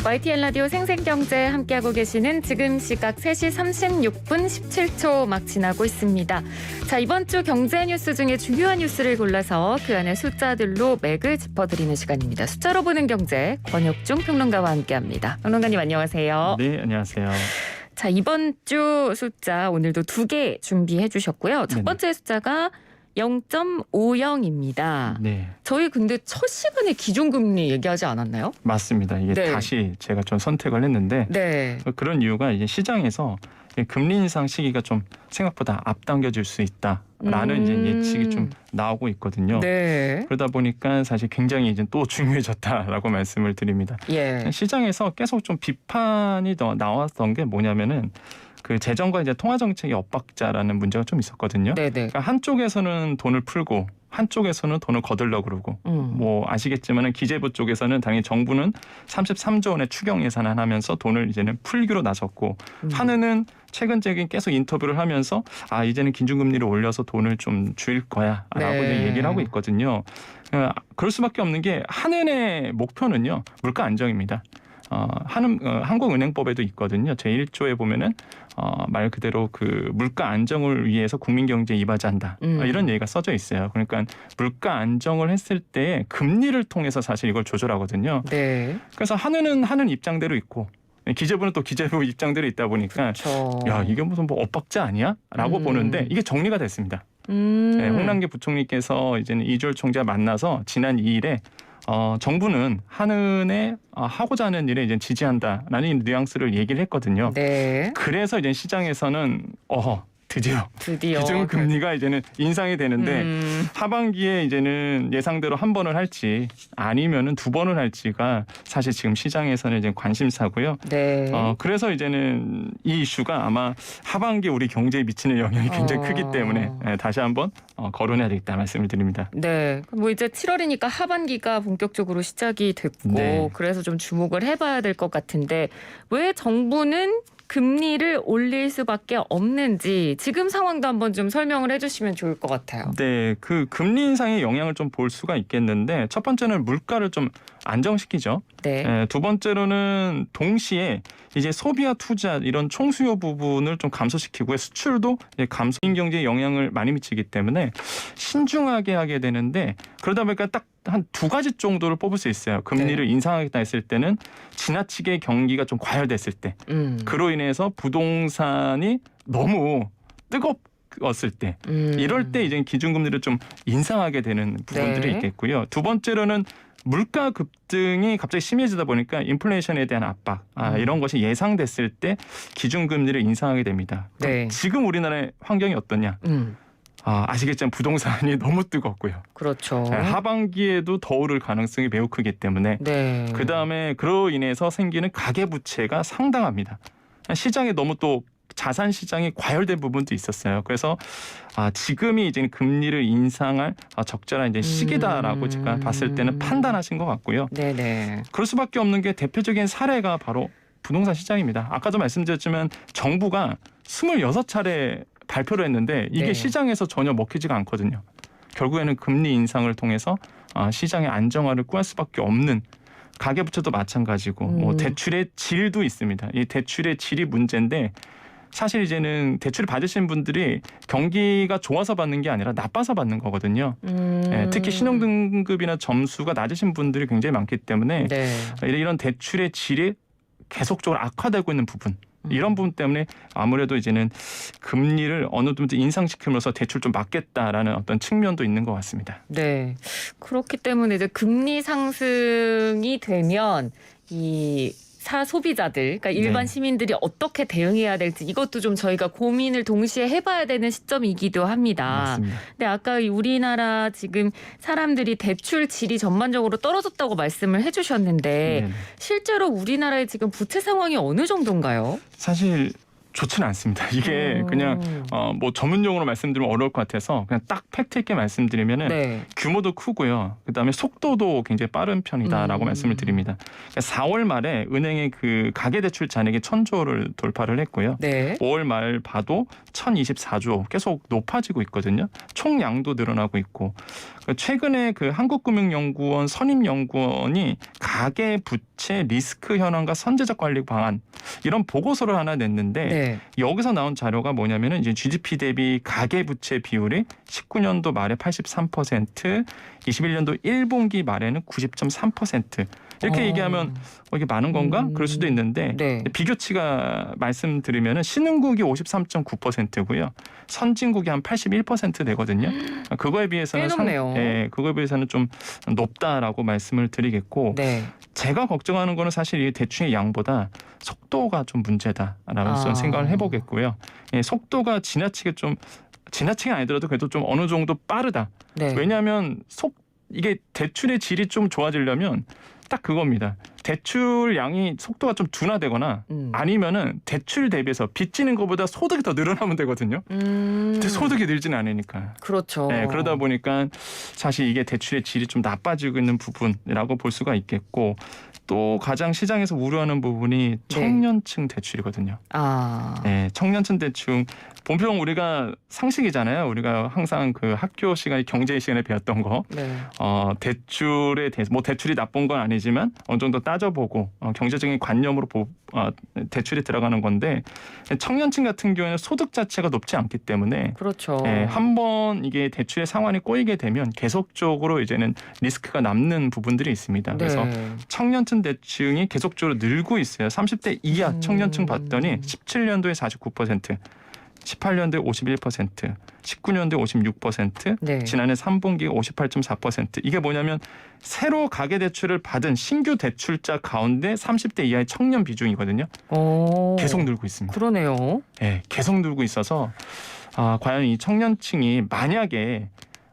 YTN 라디오 생생경제 함께하고 계시는 지금 시각 3시 36분 17초 막 지나고 있습니다. 자, 이번 주 경제 뉴스 중에 중요한 뉴스를 골라서 그 안에 숫자들로 맥을 짚어드리는 시간입니다. 숫자로 보는 경제, 권혁중 평론가와 함께합니다. 평론가님 안녕하세요. 네, 안녕하세요. 자, 이번 주 숫자 오늘도 2개 준비해 주셨고요. 첫 번째 숫자가 0.50입니다. 네. 저희 근데 첫 시간에 기준금리 얘기하지 않았나요? 맞습니다. 이게 네. 다시 제가 좀 선택을 했는데 네. 그런 이유가 이제 시장에서 금리 인상 시기가 좀 생각보다 앞당겨질 수 있다라는 이제 예측이 좀 나오고 있거든요. 네. 그러다 보니까 사실 굉장히 이제 또 중요해졌다라고 말씀을 드립니다. 예. 시장에서 계속 좀 비판이 더 나왔던 게 뭐냐면은 그 재정과 이제 통화 정책의 엇박자라는 문제가 좀 있었거든요. 네네. 그러니까 한쪽에서는 돈을 풀고 한쪽에서는 돈을 거들려고 그러고 뭐 아시겠지만은 기재부 쪽에서는 당연히 정부는 33조 원의 추경 예산안 하면서 돈을 이제는 풀기로 나섰고 한은은 최근적인 계속 인터뷰를 하면서 이제는 기준금리를 올려서 돈을 좀 줄일 거야라고 네. 얘기를 하고 있거든요. 그럴 수밖에 없는 게 한은의 목표는요 물가 안정입니다. 한국은행법에도 있거든요. 제1조에 보면은 말 그대로 그 물가 안정을 위해서 국민 경제에 이바지한다. 이런 얘기가 써져 있어요. 그러니까 물가 안정을 했을 때 금리를 통해서 사실 이걸 조절하거든요. 네. 그래서 한은은 하는 입장대로 있고 기재부는 또 기재부 입장대로 있다 보니까 야 이게 무슨 뭐 엇박자 아니야?라고 보는데 이게 정리가 됐습니다. 네, 홍남기 부총리께서 이제는 이주열 총재와 만나서 지난 2일에 정부는 한은에 하고자 하는 일에 이제 지지한다라는 뉘앙스를 얘기를 했거든요. 네. 그래서 이제 시장에서는 드디어 기준 금리가 이제는 인상이 되는데 하반기에 이제는 예상대로 한 번을 할지 아니면은 2번을 할지가 사실 지금 시장에서는 이제 관심사고요. 네. 그래서 이제는 이 이슈가 아마 하반기 우리 경제에 미치는 영향이 굉장히 크기 때문에 다시 한번 거론해야 되겠다 말씀을 드립니다. 네. 뭐 이제 7월이니까 하반기가 본격적으로 시작이 됐고 네. 그래서 좀 주목을 해봐야 될 것 같은데 왜 정부는 금리를 올릴 수밖에 없는지 지금 상황도 한번 좀 설명을 해주시면 좋을 것 같아요. 네, 그 금리 인상의 영향을 좀 볼 수가 있겠는데 첫 번째는 물가를 좀 안정시키죠. 네. 두 번째로는 동시에 이제 소비와 투자 이런 총수요 부분을 좀 감소시키고 수출도 감소인 경제에 영향을 많이 미치기 때문에 신중하게 하게 되는데 그러다 보니까 딱 한 2가지 정도를 뽑을 수 있어요. 금리를 인상하겠다 했을 때는 지나치게 경기가 좀 과열됐을 때 그로 인해서 부동산이 너무 뜨겁웠을 때 이럴 때 이제 기준금리를 좀 인상하게 되는 부분들이 네. 있겠고요. 두 번째로는 물가 급등이 갑자기 심해지다 보니까 인플레이션에 대한 압박 이런 것이 예상됐을 때 기준금리를 인상하게 됩니다. 네. 지금 우리나라의 환경이 어떠냐? 아시겠지만 부동산이 너무 뜨겁고요. 그렇죠. 하반기에도 더 오를 가능성이 매우 크기 때문에 네. 그다음에 그로 인해서 생기는 가계부채가 상당합니다. 시장에 너무 또 자산 시장이 과열된 부분도 있었어요. 그래서 지금이 이제 금리를 인상할 적절한 이제 시기다라고 제가 봤을 때는 판단하신 것 같고요. 네네. 그럴 수밖에 없는 게 대표적인 사례가 바로 부동산 시장입니다. 아까도 말씀드렸지만 정부가 26차례 발표를 했는데 이게 네. 시장에서 전혀 먹히지가 않거든요. 결국에는 금리 인상을 통해서 시장의 안정화를 구할 수밖에 없는 가계부채도 마찬가지고 뭐 대출의 질도 있습니다. 이 대출의 질이 문제인데 사실 이제는 대출을 받으신 분들이 경기가 좋아서 받는 게 아니라 나빠서 받는 거거든요. 특히 신용등급이나 점수가 낮으신 분들이 굉장히 많기 때문에 네. 이런 대출의 질이 계속적으로 악화되고 있는 부분 이런 부분 때문에 아무래도 이제는 금리를 어느 정도 인상시킴으로써 대출 좀 막겠다라는 어떤 측면도 있는 것 같습니다. 네. 그렇기 때문에 이제 금리 상승이 되면 이 소비자들, 그러니까 일반 네. 시민들이 어떻게 대응해야 될지 이것도 좀 저희가 고민을 동시에 해봐야 되는 시점이기도 합니다. 맞습니다. 근데 아까 우리나라 지금 사람들이 대출 질이 전반적으로 떨어졌다고 말씀을 해주셨는데 네. 실제로 우리나라의 지금 부채 상황이 어느 정도인가요? 사실 좋지는 않습니다. 이게 그냥 뭐 전문 용어로 말씀드리면 어려울 것 같아서 그냥 딱 팩트 있게 말씀드리면은 네. 규모도 크고요. 그다음에 속도도 굉장히 빠른 편이다라고 말씀을 드립니다. 그러니까 4월 말에 은행의 그 가계대출 잔액이 1,000조를 돌파를 했고요. 네. 5월 말 봐도 1,024조 계속 높아지고 있거든요. 총량도 늘어나고 있고 최근에 그 한국금융연구원 선임연구원이 가계 부채 리스크 현황과 선제적 관리 방안 이런 보고서를 하나 냈는데 네. 여기서 나온 자료가 뭐냐면은 이제 GDP 대비 가계 부채 비율이 19년도 말에 83%, 21년도 1분기 말에는 90.3%. 이렇게 얘기하면 이게 많은 건가? 그럴 수도 있는데 네. 비교치가 말씀드리면은 신흥국이 53.9%고요. 선진국이 한 81% 되거든요. 그거에 비해서는 꽤 높네요. 그거에 비해서는 좀 높다라고 말씀을 드리겠고 네. 제가 걱정하는 거는 사실 이 대출의 양보다 속도가 좀 문제다라고 저는 생각을 해보겠고요. 속도가 지나치게 아니더라도 그래도 좀 어느 정도 빠르다. 네. 왜냐하면 이게 대출의 질이 좀 좋아지려면 딱 그겁니다. 대출 양이 속도가 좀 둔화되거나 아니면은 대출 대비해서 빚지는 것보다 소득이 더 늘어나면 되거든요. 근데 소득이 늘지는 않으니까. 그렇죠. 네, 그러다 보니까 사실 이게 대출의 질이 좀 나빠지고 있는 부분이라고 볼 수가 있겠고 또 가장 시장에서 우려하는 부분이 청년층 대출이거든요. 네, 청년층 대출 본평 우리가 상식이잖아요. 우리가 항상 그 학교 시간에 경제 시간에 배웠던 거. 네. 대출에 대해서 뭐 대출이 나쁜 건 아니지만 어느 정도 따져보고 경제적인 관념으로 대출이 들어가는 건데 청년층 같은 경우에는 소득 자체가 높지 않기 때문에 그렇죠. 한번 이게 대출의 상환이 꼬이게 되면 계속적으로 이제는 리스크가 남는 부분들이 있습니다. 그래서 청년층 대출이 계속적으로 늘고 있어요. 30대 이하 청년층 봤더니 17년도에 49%. 18년도에 51%, 19년도에 56%, 네. 지난해 3분기가 58.4%. 이게 뭐냐면 새로 가계대출을 받은 신규 대출자 가운데 30대 이하의 청년 비중이거든요. 계속 늘고 있습니다. 그러네요. 네, 계속 늘고 있어서 과연 이 청년층이 만약에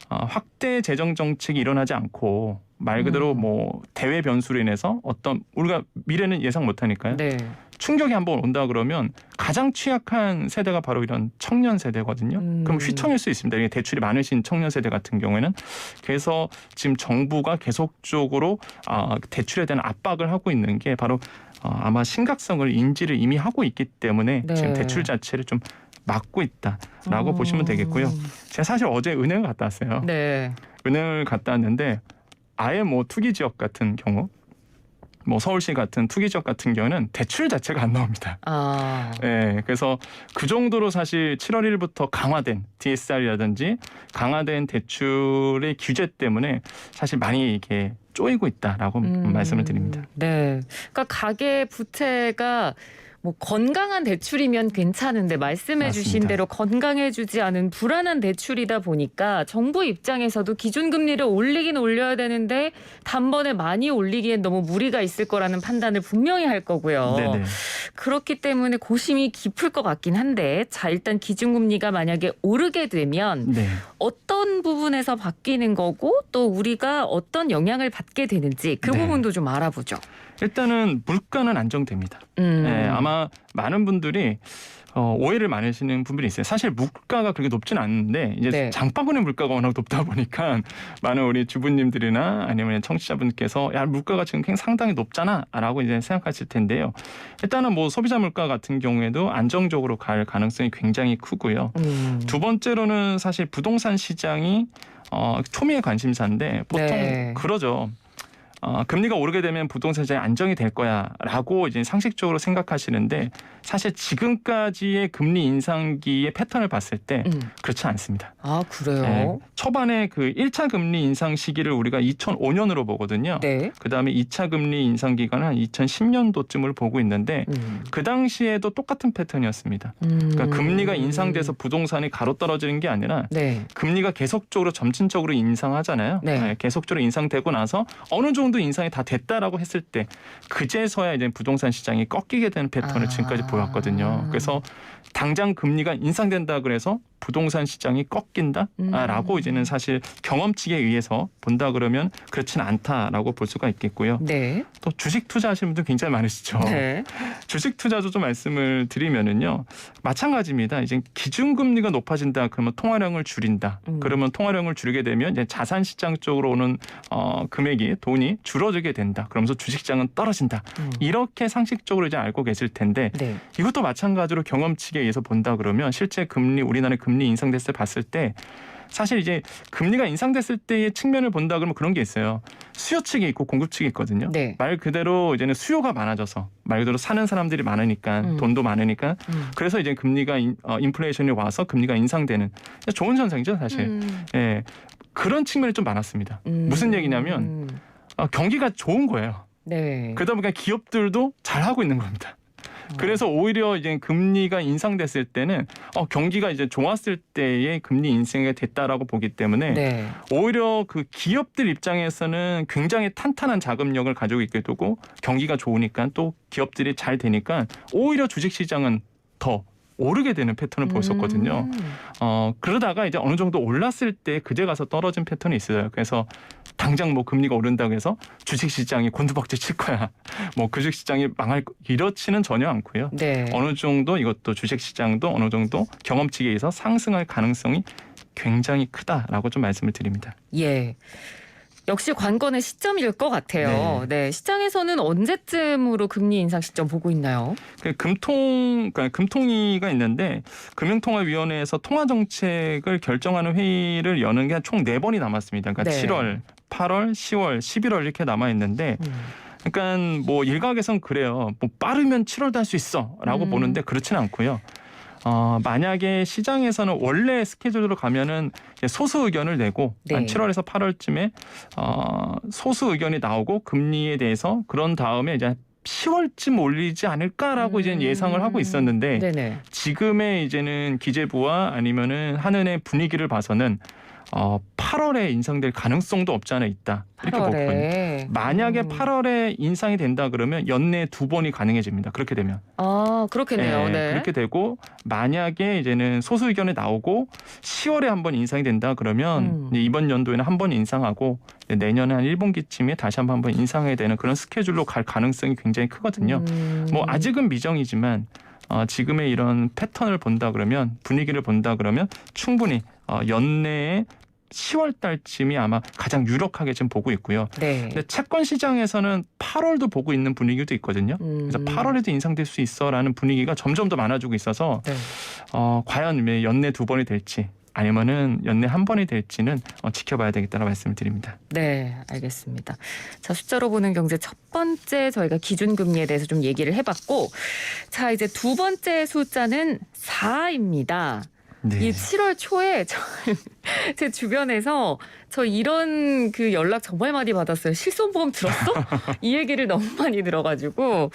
확대 재정 정책이 일어나지 않고 말 그대로 뭐 대외 변수로 인해서 어떤 우리가 미래는 예상 못하니까요. 네. 충격이 한번 온다 그러면 가장 취약한 세대가 바로 이런 청년 세대거든요. 그럼 휘청일 수 있습니다. 이게 대출이 많으신 청년 세대 같은 경우에는. 그래서 지금 정부가 계속적으로 대출에 대한 압박을 하고 있는 게 바로 아마 심각성을 인지를 이미 하고 있기 때문에 지금 대출 자체를 좀 막고 있다라고 보시면 되겠고요. 제가 사실 어제 은행을 갔다 왔어요. 네. 은행을 갔다 왔는데 아예 뭐 투기 지역 같은 경우 뭐 서울시 같은 투기 지역 같은 경우는 대출 자체가 안 나옵니다. 네, 그래서 그 정도로 사실 7월 1일부터 강화된 DSR이라든지 강화된 대출의 규제 때문에 사실 많이 이게 쪼이고 있다라고 말씀을 드립니다. 네, 그러니까 가계 부채가 뭐 건강한 대출이면 괜찮은데 말씀해주신 대로 건강해주지 않은 불안한 대출이다 보니까 정부 입장에서도 기준금리를 올리긴 올려야 되는데 단번에 많이 올리기엔 너무 무리가 있을 거라는 판단을 분명히 할 거고요. 네네. 그렇기 때문에 고심이 깊을 것 같긴 한데 자 일단 기준금리가 만약에 오르게 되면 어떤 부분에서 바뀌는 거고 또 우리가 어떤 영향을 받게 되는지 그 부분도 좀 알아보죠. 일단은 물가는 안정됩니다. 네, 아마 많은 분들이 오해를 많이 하시는 분들이 있어요. 사실 물가가 그렇게 높지는 않은데 이제 장바구니 물가가 워낙 높다 보니까 많은 우리 주부님들이나 아니면 청취자분께서 야 물가가 지금 상당히 높잖아라고 이제 생각하실 텐데요. 일단은 뭐 소비자 물가 같은 경우에도 안정적으로 갈 가능성이 굉장히 크고요. 두 번째로는 사실 부동산 시장이 초미의 관심사인데 보통 그러죠. 금리가 오르게 되면 부동산 시장이 안정이 될 거야라고 이제 상식적으로 생각하시는데 사실 지금까지의 금리 인상기의 패턴을 봤을 때 그렇지 않습니다. 아 그래요? 초반에 그 1차 금리 인상 시기를 우리가 2005년으로 보거든요. 그다음에 2차 금리 인상 기간은 한 2010년도쯤을 보고 있는데 그 당시에도 똑같은 패턴이었습니다. 그러니까 금리가 인상돼서 부동산이 가로 떨어지는 게 아니라 금리가 계속적으로 점진적으로 인상하잖아요. 계속적으로 인상되고 나서 어느 정도 인상이 다 됐다라고 했을 때 그제서야 이제 부동산 시장이 꺾이게 되는 패턴을 지금까지 보였거든요. 그래서 당장 금리가 인상된다 그래서 부동산 시장이 꺾인다라고 이제는 사실 경험치에 의해서 본다 그러면 그렇진 않다라고 볼 수가 있겠고요. 네. 또 주식 투자하시는 분들 굉장히 많으시죠. 네. 주식 투자도 좀 말씀을 드리면은요, 마찬가지입니다. 이제 기준금리가 높아진다 그러면 통화량을 줄인다. 그러면 통화량을 줄이게 되면 이제 자산 시장 쪽으로 오는 금액이 돈이 줄어들게 된다. 그러면서 주식시장은 떨어진다. 이렇게 상식적으로 이제 알고 계실 텐데 네. 이것도 마찬가지로 경험치에 의해서 본다 그러면 실제 금리 우리나라 금리 인상됐을 때 봤을 때 사실 이제 금리가 인상됐을 때의 측면을 본다 그러면 그런 게 있어요. 수요 측이 있고 공급 측이 있거든요. 네. 말 그대로 이제는 수요가 많아져서 말 그대로 사는 사람들이 많으니까 돈도 많으니까 그래서 이제 금리가 인플레이션이 와서 금리가 인상되는 좋은 현상이죠 사실. 예, 그런 측면이 좀 많았습니다. 무슨 얘기냐면 경기가 좋은 거예요. 네. 그러다 보니까 기업들도 잘 하고 있는 겁니다. 그래서 오히려 이제 금리가 인상됐을 때는 경기가 이제 좋았을 때의 금리 인상이 됐다라고 보기 때문에 네. 오히려 그 기업들 입장에서는 굉장히 탄탄한 자금력을 가지고 있게 되고 경기가 좋으니까 또 기업들이 잘 되니까 오히려 주식시장은 더 오르게 되는 패턴을 보였었거든요. 그러다가 이제 어느 정도 올랐을 때 그제 가서 떨어진 패턴이 있어요. 그래서 당장 뭐 금리가 오른다고 해서 주식시장이 곤두박질 칠 거야. 뭐 주식시장이 망할 이렇지는 전혀 않고요. 네. 어느 정도 이것도 주식시장도 어느 정도 경험치에 의해서 상승할 가능성이 굉장히 크다라고 좀 말씀을 드립니다. 예. 역시 관건의 시점일 것 같아요. 네. 시장에서는 언제쯤으로 금리 인상 시점 보고 있나요? 금통위가 있는데 금융통화위원회에서 통화정책을 결정하는 회의를 여는 게 총 4번이 남았습니다. 그러니까 네. 7월, 8월, 10월, 11월 이렇게 남아 있는데 그러니까 뭐 일각에선 그래요. 뭐 빠르면 7월도 할 수 있어라고 보는데 그렇지는 않고요. 만약에 시장에서는 원래 스케줄로 가면은 소수 의견을 내고 네. 한 7월에서 8월쯤에 소수 의견이 나오고 금리에 대해서 그런 다음에 이제 10월쯤 올리지 않을까라고 이제 예상을 하고 있었는데 네네. 지금의 이제는 기재부와 아니면은 한은의 분위기를 봐서는 8월에 인상될 가능성도 없지 않아 있다. 이렇게 보거든요. 8월에. 만약에 8월에 인상이 된다 그러면 연내 2번이 가능해집니다. 그렇게 되면. 그렇겠네요. 네. 그렇게 되고 만약에 이제는 소수 의견이 나오고 10월에 한번 인상이 된다 그러면 이제 이번 연도에는 한 번 인상하고 내년에 한 1분기쯤에 다시 한번 인상해야 되는 그런 스케줄로 갈 가능성이 굉장히 크거든요. 뭐 아직은 미정이지만 지금의 이런 패턴을 본다 그러면 분위기를 본다 그러면 충분히 연내에 10월 달쯤이 아마 가장 유력하게 지금 보고 있고요. 네. 근데 채권 시장에서는 8월도 보고 있는 분위기도 있거든요. 그래서 8월에도 인상될 수 있어라는 분위기가 점점 더 많아지고 있어서 네. 과연 연내 2번이 될지 아니면은 연내 1번이 될지는 지켜봐야 되겠다는 말씀을 드립니다. 네, 알겠습니다. 자, 숫자로 보는 경제 첫 번째 저희가 기준금리에 대해서 좀 얘기를 해봤고, 자, 이제 두 번째 숫자는 4입니다. 네. 이 7월 초에 제 주변에서 저 이런 그 연락 정말 많이 받았어요. 실손보험 들었어? 이 얘기를 너무 많이 들어가지고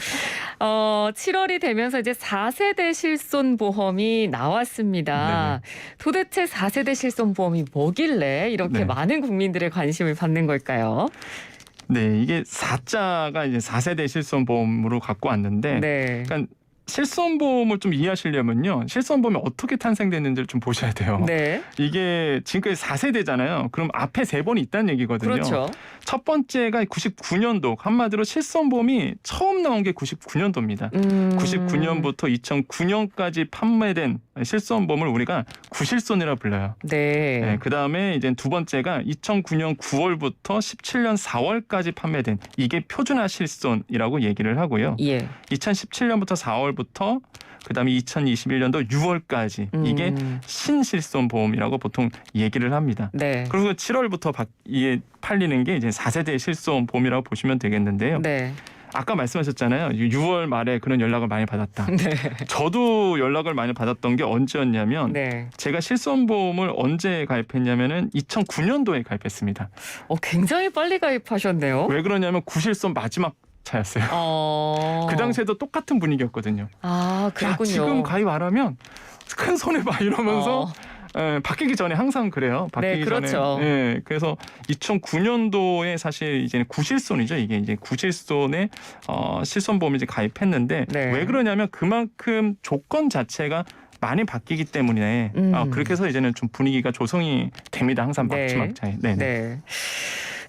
7월이 되면서 이제 4세대 실손보험이 나왔습니다. 네네. 도대체 4세대 실손보험이 뭐길래 이렇게 네. 많은 국민들의 관심을 받는 걸까요? 네, 이게 4자가 이제 4세대 실손보험으로 갖고 왔는데, 네. 그러니까 실손보험을 좀 이해하시려면요, 실손보험이 어떻게 탄생됐는지를 좀 보셔야 돼요. 네. 이게 지금까지 4세대잖아요. 그럼 앞에 3번이 있다는 얘기거든요. 그렇죠. 첫 번째가 99년도, 한마디로 실손보험이 처음 나온 게 99년도입니다. 99년부터 2009년까지 판매된 실손보험을 우리가 구실손이라 불러요. 네. 네, 그다음에 이제 두 번째가 2009년 9월부터 17년 4월까지 판매된 이게 표준화 실손이라고 얘기를 하고요. 예. 2017년부터 4월부터 그다음에 2021년도 6월까지 이게 신실손 보험이라고 보통 얘기를 합니다. 네. 그리고 7월부터 이게 팔리는 게 이제 4세대 실손 보험이라고 보시면 되겠는데요. 네. 아까 말씀하셨잖아요. 6월 말에 그런 연락을 많이 받았다. 네. 저도 연락을 많이 받았던 게 언제였냐면 네. 제가 실손보험을 언제 가입했냐면은 2009년도에 가입했습니다. 굉장히 빨리 가입하셨네요. 왜 그러냐면 구실손 마지막 차였어요. 그 당시에도 똑같은 분위기였거든요. 그렇군요. 야, 지금 가입 안 하면 큰 손해 봐 이러면서 바뀌기 전에 항상 그래요. 바뀌기 네, 그렇죠. 전에. 예, 그래서 2009년도에 사실 이제 구실손이죠. 이게 이제 구실손에 실손보험을 이제 가입했는데 네. 왜 그러냐면 그만큼 조건 자체가 많이 바뀌기 때문에 그렇게 해서 이제는 좀 분위기가 조성이 됩니다. 항상 막차에. 네.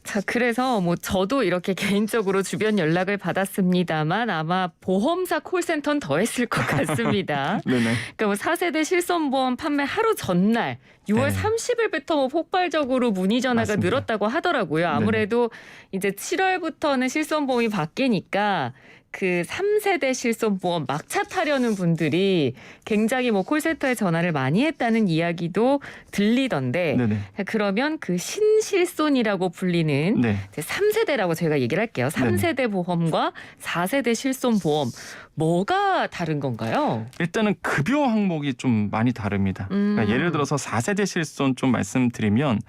자, 그래서 뭐 저도 이렇게 개인적으로 주변 연락을 받았습니다만 아마 보험사 콜센터는 더 했을 것 같습니다. 네네. 그러니까 뭐 4세대 실손보험 판매 하루 전날 6월 네. 30일부터 뭐 폭발적으로 문의 전화가 맞습니다. 늘었다고 하더라고요. 아무래도 이제 7월부터는 실손보험이 바뀌니까 그 3세대 실손보험 막차 타려는 분들이 굉장히 뭐 콜센터에 전화를 많이 했다는 이야기도 들리던데 네네. 그러면 그 신실손이라고 불리는 네. 이제 3세대라고 저희가 얘기를 할게요. 3세대 보험과 4세대 실손보험 뭐가 다른 건가요? 일단은 급여 항목이 좀 많이 다릅니다. 그러니까 예를 들어서 4세대 실손 좀 말씀드리면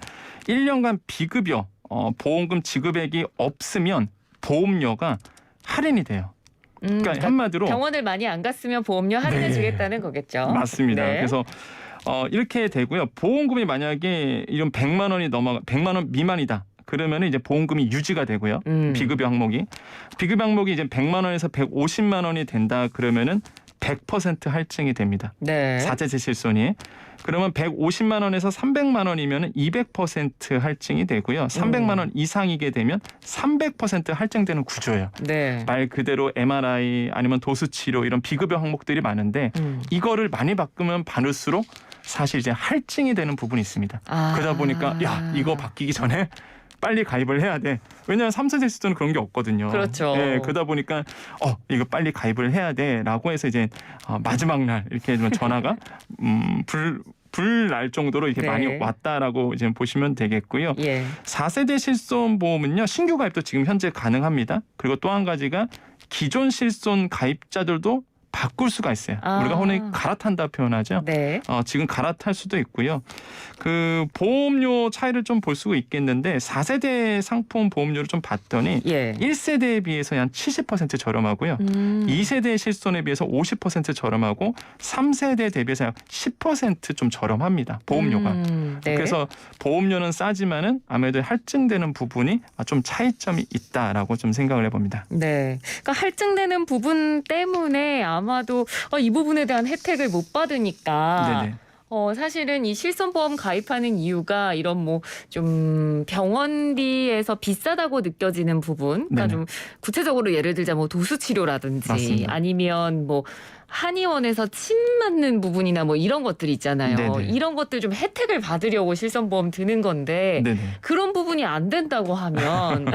1년간 비급여 보험금 지급액이 없으면 보험료가 할인이 돼요. 그러니까 한마디로 병원을 많이 안 갔으면 보험료 할인해 주겠다는 거겠죠. 맞습니다. 네. 그래서 이렇게 되고요. 보험금이 만약에 이런 100만 원이 넘어 100만 원 미만이다. 그러면 이제 보험금이 유지가 되고요. 비급여 항목이 이제 100만 원에서 150만 원이 된다. 그러면은 100% 할증이 됩니다. 네. 4세대 실손이. 그러면 150만 원에서 300만 원이면 200% 할증이 되고요. 300만 원 이상이게 되면 300% 할증되는 구조예요. 네. 말 그대로 MRI 아니면 도수치료 이런 비급여 항목들이 많은데 이거를 많이 바꾸면 바를수록 사실 이제 할증이 되는 부분이 있습니다. 그러다 보니까 야 이거 바뀌기 전에 빨리 가입을 해야 돼. 왜냐하면 3세대 실손은 그런 게 없거든요. 그렇죠. 네, 그러다 보니까 이거 빨리 가입을 해야 돼라고 해서 이제 마지막 날 이렇게 좀 전화가 불 날 정도로 이렇게 네. 많이 왔다라고 이제 보시면 되겠고요. 예. 4세대 실손 보험은요. 신규 가입도 지금 현재 가능합니다. 그리고 또 한 가지가 기존 실손 가입자들도 바꿀 수가 있어요. 우리가 흔히 갈아탄다 표현하죠. 네. 지금 갈아탈 수도 있고요. 그 보험료 차이를 좀 볼 수가 있겠는데 4세대 상품 보험료를 좀 봤더니 예. 1세대에 비해서 한 70% 저렴하고요. 2세대 실손에 비해서 50% 저렴하고 3세대 대비해서 약 10% 좀 저렴합니다. 보험료가. 네. 그래서 보험료는 싸지만은 아무래도 할증되는 부분이 좀 차이점이 있다라고 좀 생각을 해봅니다. 네. 그러니까 할증되는 부분 때문에 아마도 이 부분에 대한 혜택을 못 받으니까 네네. 사실은 이 실손보험 가입하는 이유가 이런 뭐 좀 병원비에서 비싸다고 느껴지는 부분, 그러니까 네네. 좀 구체적으로 예를 들자 뭐 도수치료라든지 맞습니다. 아니면 뭐 한의원에서 침 맞는 부분이나 뭐 이런 것들 있잖아요. 네네. 이런 것들 좀 혜택을 받으려고 실손보험 드는 건데 네네. 그런 부분이 안 된다고 하면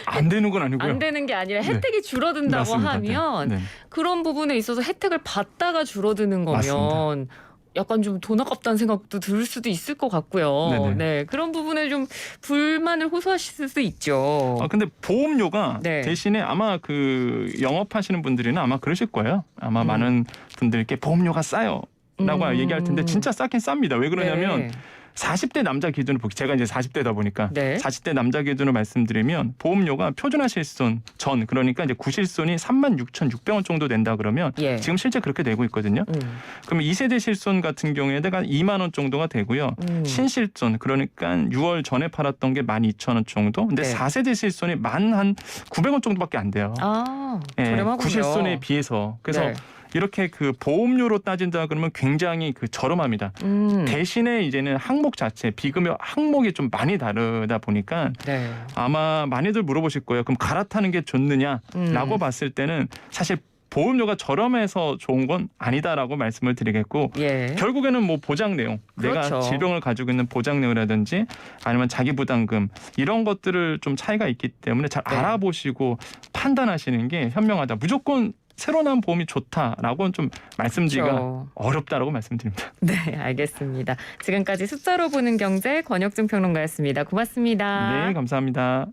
안 되는 건 아니고요. 안 되는 게 아니라 혜택이 줄어든다고 맞습니다. 하면 네. 그런 부분에 있어서 혜택을 받다가 줄어드는 거면 맞습니다. 약간 좀 돈 아깝다는 생각도 들 수도 있을 것 같고요. 네네. 네, 그런 부분에 좀 불만을 호소하실 수도 있죠. 근데 보험료가 네. 대신에 아마 그 영업하시는 분들이나 아마 그러실 거예요. 아마 많은 분들께 보험료가 싸요. 라고 얘기할 텐데 진짜 싸긴 쌉니다. 왜 그러냐면 네. 40대 남자 기준으로 제가 이제 40대다 보니까 네. 40대 남자 기준으로 말씀드리면 보험료가 표준화 실손 전 그러니까 이제 구실손이 36,600원 정도 된다 그러면 예. 지금 실제 그렇게 되고 있거든요. 그러면 2세대 실손 같은 경우에 내가 2만 원 정도가 되고요. 신실손 그러니까 6월 전에 팔았던 게 12,000원 정도. 근데 네. 4세대 실손이 한 900원 정도밖에 안 돼요. 저렴하군요. 구실손에 비해서. 그래서 네. 이렇게 그 보험료로 따진다 그러면 굉장히 그 저렴합니다. 대신에 이제는 항목 자체 비급여 항목이 좀 많이 다르다 보니까 네. 아마 많이들 물어보실 거예요. 그럼 갈아타는 게 좋느냐라고 봤을 때는 사실 보험료가 저렴해서 좋은 건 아니다라고 말씀을 드리겠고 예. 결국에는 뭐 보장 내용 그렇죠. 내가 질병을 가지고 있는 보장 내용이라든지 아니면 자기 부담금 이런 것들을 좀 차이가 있기 때문에 잘 네. 알아보시고 판단하시는 게 현명하다. 무조건 새로 나온 보험이 좋다라고는 좀 말씀드리기가 그렇죠. 어렵다라고 말씀드립니다. 네, 알겠습니다. 지금까지 숫자로 보는 경제 권혁중 평론가였습니다. 고맙습니다. 네, 감사합니다.